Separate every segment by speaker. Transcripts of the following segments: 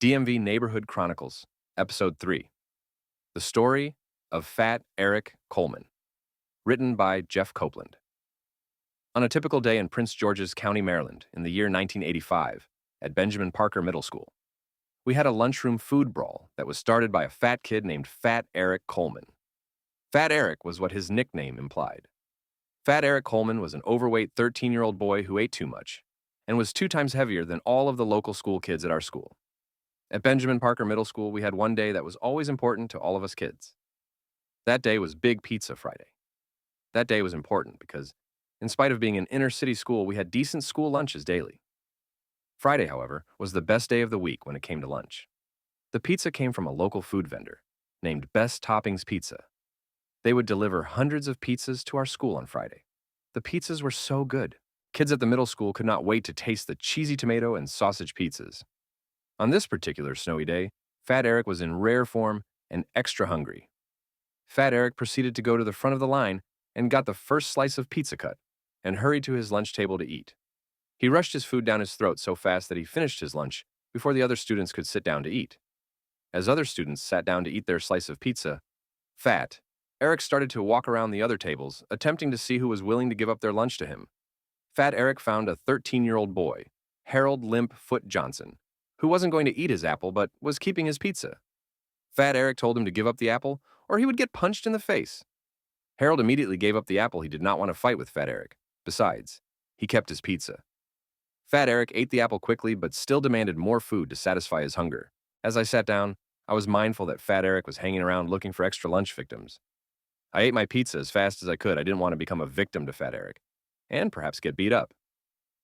Speaker 1: DMV Neighborhood Chronicles, Episode 3. The Story of Fat Eric Coleman. Written by Jeff Copeland. On a typical day in Prince George's County, Maryland, in the year 1985, at Benjamin Parker Middle School, we had a lunchroom food brawl that was started by a fat kid named Fat Eric Coleman. Fat Eric was what his nickname implied. Fat Eric Coleman was an overweight 13-year-old boy who ate too much and was 2 times heavier than all of the local school kids at our school. At Benjamin Parker Middle School, we had one day that was always important to all of us kids. That day was Big Pizza Friday. That day was important because, in spite of being an inner-city school, we had decent school lunches daily. Friday, however, was the best day of the week when it came to lunch. The pizza came from a local food vendor named Best Toppings Pizza. They would deliver hundreds of pizzas to our school on Friday. The pizzas were so good. Kids at the middle school could not wait to taste the cheesy tomato and sausage pizzas. On this particular snowy day, Fat Eric was in rare form and extra hungry. Fat Eric proceeded to go to the front of the line and got the first slice of pizza cut and hurried to his lunch table to eat. He rushed his food down his throat so fast that he finished his lunch before the other students could sit down to eat. As other students sat down to eat their slice of pizza, Fat Eric started to walk around the other tables, attempting to see who was willing to give up their lunch to him. Fat Eric found a 13-year-old boy, Harold Limp Foot Johnson, who wasn't going to eat his apple but was keeping his pizza. Fat Eric told him to give up the apple or he would get punched in the face. Harold immediately gave up the apple. He did not want to fight with Fat Eric. Besides, he kept his pizza. Fat Eric ate the apple quickly but still demanded more food to satisfy his hunger. As I sat down, I was mindful that Fat Eric was hanging around looking for extra lunch victims. I ate my pizza as fast as I could. I didn't want to become a victim to Fat Eric and perhaps get beat up.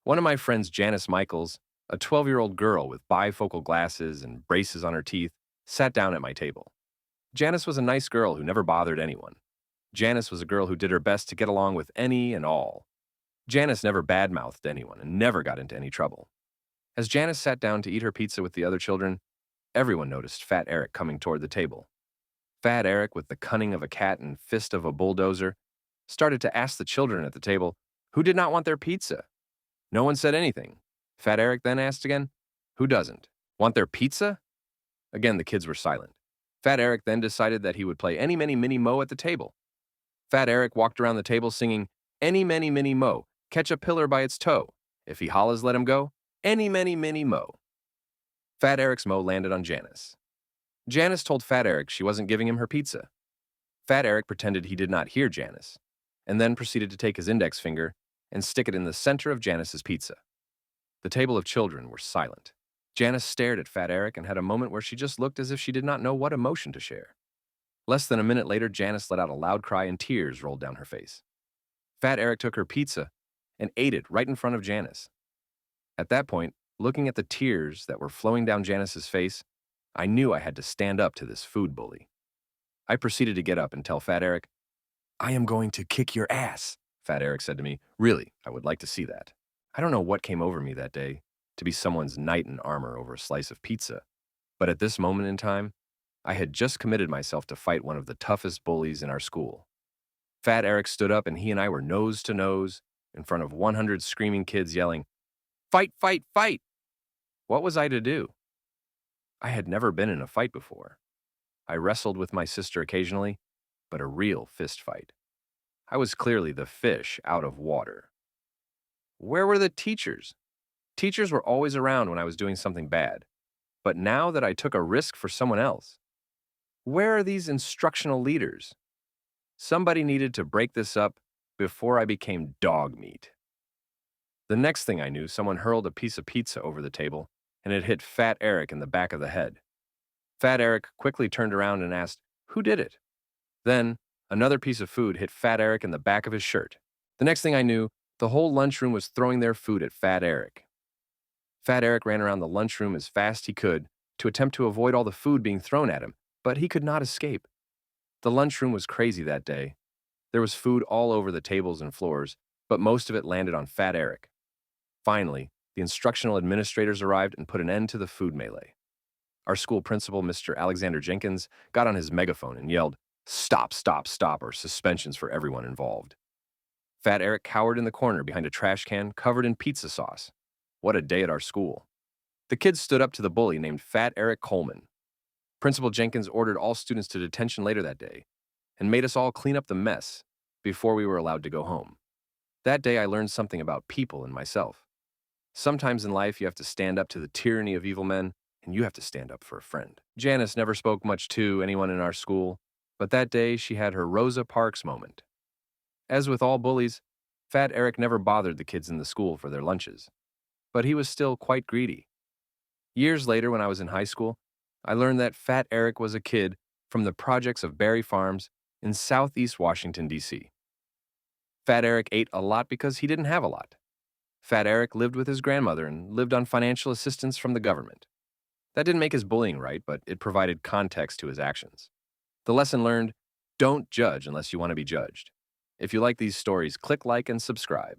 Speaker 1: One of my friends, Janice Michaels, a 12-year-old girl with bifocal glasses and braces on her teeth, sat down at my table. Janice was a nice girl who never bothered anyone. Janice was a girl who did her best to get along with any and all. Janice never badmouthed anyone and never got into any trouble. As Janice sat down to eat her pizza with the other children, everyone noticed Fat Eric coming toward the table. Fat Eric, with the cunning of a cat and fist of a bulldozer, started to ask the children at the table who did not want their pizza. No one said anything. Fat Eric then asked again, "Who doesn't? Want their pizza?" Again, the kids were silent. Fat Eric then decided that he would play Any, Many, Miny, Mo at the table. Fat Eric walked around the table singing, "Any, Many, Miny, Mo, catch a pillar by its toe. If he hollers, let him go. Any, Many, Miny, Mo." Fat Eric's Mo landed on Janice. Janice told Fat Eric she wasn't giving him her pizza. Fat Eric pretended he did not hear Janice, and then proceeded to take his index finger and stick it in the center of Janice's pizza. The table of children were silent. Janice stared at Fat Eric and had a moment where she just looked as if she did not know what emotion to share. Less than a minute later, Janice let out a loud cry and tears rolled down her face. Fat Eric took her pizza and ate it right in front of Janice. At that point, looking at the tears that were flowing down Janice's face, I knew I had to stand up to this food bully. I proceeded to get up and tell Fat Eric, "I am going to kick your ass." Fat Eric said to me, "Really, I would like to see that." I don't know what came over me that day to be someone's knight in armor over a slice of pizza, but at this moment in time, I had just committed myself to fight one of the toughest bullies in our school. Fat Eric stood up and he and I were nose to nose in front of 100 screaming kids yelling, "Fight, fight, fight!" What was I to do? I had never been in a fight before. I wrestled with my sister occasionally, but a real fist fight. I was clearly the fish out of water. Where were the teachers? Teachers were always around when I was doing something bad. But now that I took a risk for someone else, where are these instructional leaders? Somebody needed to break this up before I became dog meat. The next thing I knew, someone hurled a piece of pizza over the table, and it hit Fat Eric in the back of the head. Fat Eric quickly turned around and asked, "Who did it?" Then, another piece of food hit Fat Eric in the back of his shirt. The next thing I knew, the whole lunchroom was throwing their food at Fat Eric. Fat Eric ran around the lunchroom as fast he could to attempt to avoid all the food being thrown at him, but he could not escape. The lunchroom was crazy that day. There was food all over the tables and floors, but most of it landed on Fat Eric. Finally, the instructional administrators arrived and put an end to the food melee. Our school principal, Mr. Alexander Jenkins, got on his megaphone and yelled, "Stop, stop, stop," or suspensions for everyone involved. Fat Eric cowered in the corner behind a trash can covered in pizza sauce. What a day at our school. The kids stood up to the bully named Fat Eric Coleman. Principal Jenkins ordered all students to detention later that day and made us all clean up the mess before we were allowed to go home. That day, I learned something about people and myself. Sometimes in life, you have to stand up to the tyranny of evil men, and you have to stand up for a friend. Janice never spoke much to anyone in our school, but that day she had her Rosa Parks moment. As with all bullies, Fat Eric never bothered the kids in the school for their lunches, but he was still quite greedy. Years later, when I was in high school, I learned that Fat Eric was a kid from the projects of Berry Farms in southeast Washington, D.C. Fat Eric ate a lot because he didn't have a lot. Fat Eric lived with his grandmother and lived on financial assistance from the government. That didn't make his bullying right, but it provided context to his actions. The lesson learned: don't judge unless you want to be judged. If you like these stories, click like and subscribe.